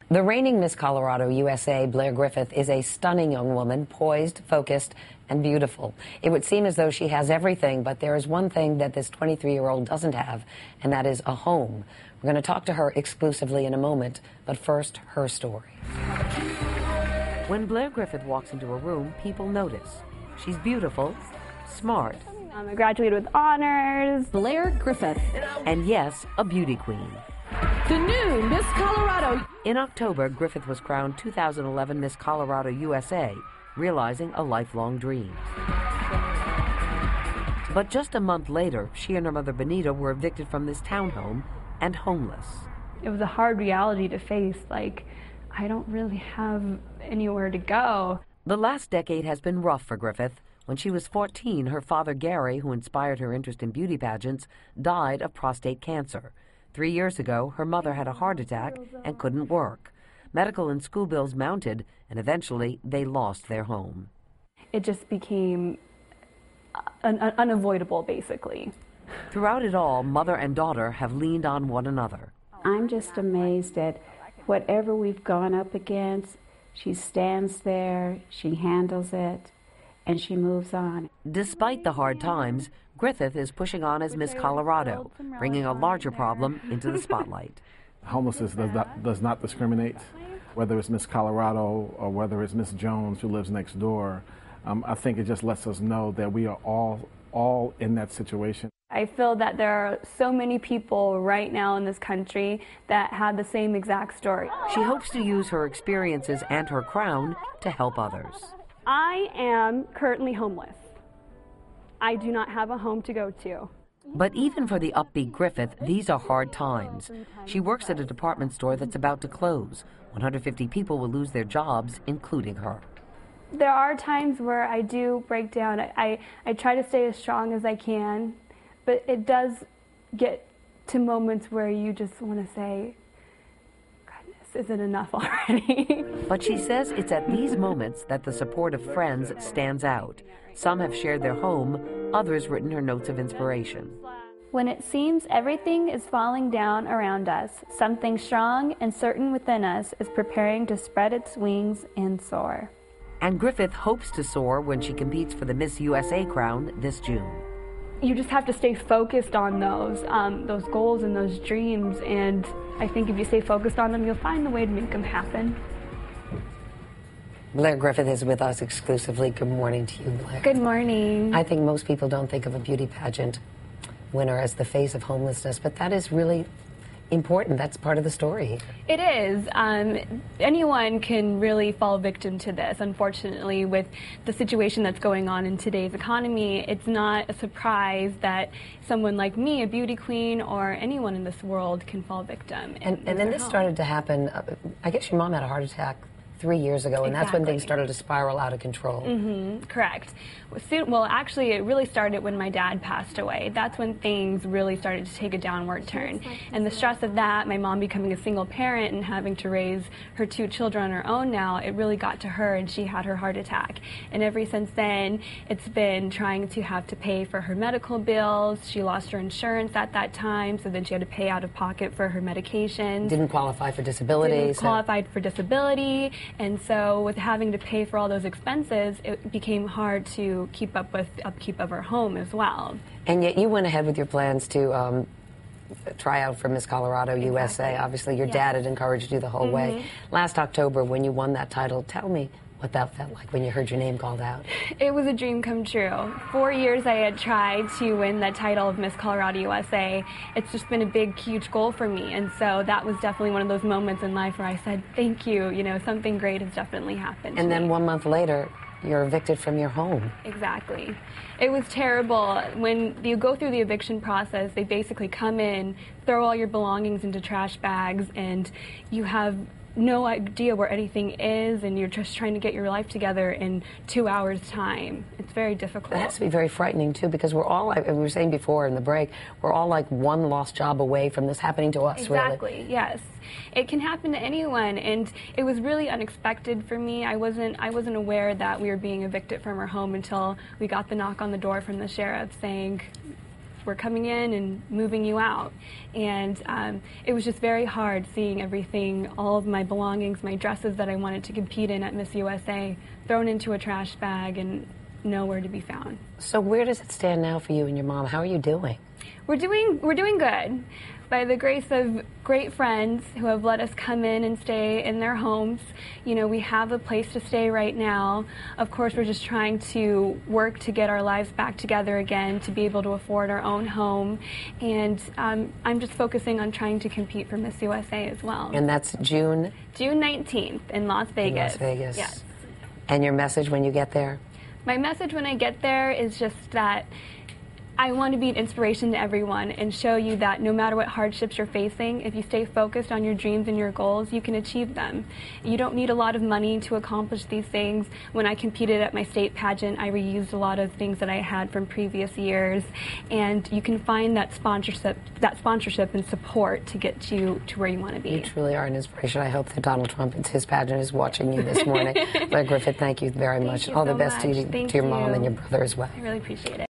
The reigning Miss Colorado USA, Blair Griffith, is a stunning young woman, poised, focused, and beautiful. It would seem as though she has everything, but there is one thing that this 23-year-old doesn't have, and that is a home. We're going to talk to her exclusively in a moment, but first, her story. When Blair Griffith walks into a room, people notice. She's beautiful, smart. I graduated with honors. Blair Griffith. And yes, a beauty queen. The new Miss Colorado. In October, Griffith was crowned 2011 Miss Colorado USA, realizing a lifelong dream. But just a month later, she and her mother Benita were evicted from this townhome and homeless. It was a hard reality to face, like, I don't really have anywhere to go. The last decade has been rough for Griffith. When she was 14, her father Gary, who inspired her interest in beauty pageants, died of prostate cancer. 3 years ago, her mother had a heart attack and couldn't work. Medical and school bills mounted, and eventually they lost their home. It just became unavoidable, basically. Throughout it all, mother and daughter have leaned on one another. I'm just amazed at whatever we've gone up against, she stands there, she handles it, and she moves on. Despite the hard times, Griffith is pushing on as Miss Colorado, bringing a larger problem into the spotlight. Homelessness does not discriminate, whether it's Miss Colorado or whether it's Miss Jones who lives next door. I think it just lets us know that we are all in that situation. I feel that there are so many people right now in this country that have the same exact story. She hopes to use her experiences and her crown to help others. I am currently homeless. I do not have a home to go to. But even for the upbeat Griffith, these are hard times. She works at a department store that's about to close. 150 people will lose their jobs, including her. There are times where I do break down. I try to stay as strong as I can, but it does get to moments where you just want to say, goodness, is it enough already? But she says it's at these moments that the support of friends stands out. Some have shared their home, others written her notes of inspiration. When it seems everything is falling down around us, something strong and certain within us is preparing to spread its wings and soar. And Griffith hopes to soar when she competes for the Miss USA crown this June. You just have to stay focused on those goals and those dreams, and I think if you stay focused on them, you'll find the way to make them happen. Blair Griffith is with us exclusively. Good morning to you, Blair. Good morning. I think most people don't think of a beauty pageant winner as the face of homelessness, but that is really important. That's part of the story here. It is. Anyone can really fall victim to this. Unfortunately, with the situation that's going on in today's economy, it's not a surprise that someone like me, a beauty queen, or anyone in this world can fall victim. And then this started to happen. I guess your mom had a heart attack 3 years ago, and that's when things started to spiral out of control. Mm-hmm, correct. Well, actually, it really started when my dad passed away. That's when things really started to take a downward turn. And the stress of that, my mom becoming a single parent and having to raise her 2 children on her own now, it really got to her, and she had her heart attack. And ever since then, it's been trying to have to pay for her medical bills. She lost her insurance at that time, so then she had to pay out of pocket for her medications. Didn't qualify for disability. Didn't qualify for disability. And so with having to pay for all those expenses, it became hard to keep up with upkeep of our home as well. And yet you went ahead with your plans to try out for Miss Colorado USA. Obviously, your dad had encouraged you the whole way. Last October, when you won that title, tell me what that felt like when you heard your name called out. It was a dream come true. 4 years I had tried to win the title of Miss Colorado USA. It's just been a big, huge goal for me. And so that was definitely one of those moments in life where I said, thank you, you know, something great has definitely happened. And then 1 month later, you're evicted from your home. Exactly. It was terrible. When you go through the eviction process, they basically come in, throw all your belongings into trash bags, and you have no idea where anything is, and you're just trying to get your life together in 2 hours' time. It's very difficult. It has to be very frightening, too, because we're all, like we were saying before in the break, we're all like one lost job away from this happening to us, exactly, really. Yes. It can happen to anyone, and it was really unexpected for me. I wasn't aware that we were being evicted from our home until we got the knock on the door from the sheriff saying, we're coming in and moving you out. And it was just very hard seeing everything, all of my belongings, my dresses that I wanted to compete in at Miss USA, thrown into a trash bag and nowhere to be found. So where does it stand now for you and your mom? How are you doing? We're doing good. By the grace of great friends who have let us come in and stay in their homes. You know, we have a place to stay right now. Of course, we're just trying to work to get our lives back together again, to be able to afford our own home. And I'm just focusing on trying to compete for Miss USA as well. And that's June? June 19th in Las Vegas. In Las Vegas. Yes. And your message when you get there? My message when I get there is just that I want to be an inspiration to everyone and show you that no matter what hardships you're facing, if you stay focused on your dreams and your goals, you can achieve them. You don't need a lot of money to accomplish these things. When I competed at my state pageant, I reused a lot of things that I had from previous years, and you can find that sponsorship and support to get you to where you want to be. You truly are an inspiration. I hope that Donald Trump and his pageant is watching you this morning. Blair Griffith, thank you very much. Thank you All the so best much. to your mom and your brother as well. I really appreciate it.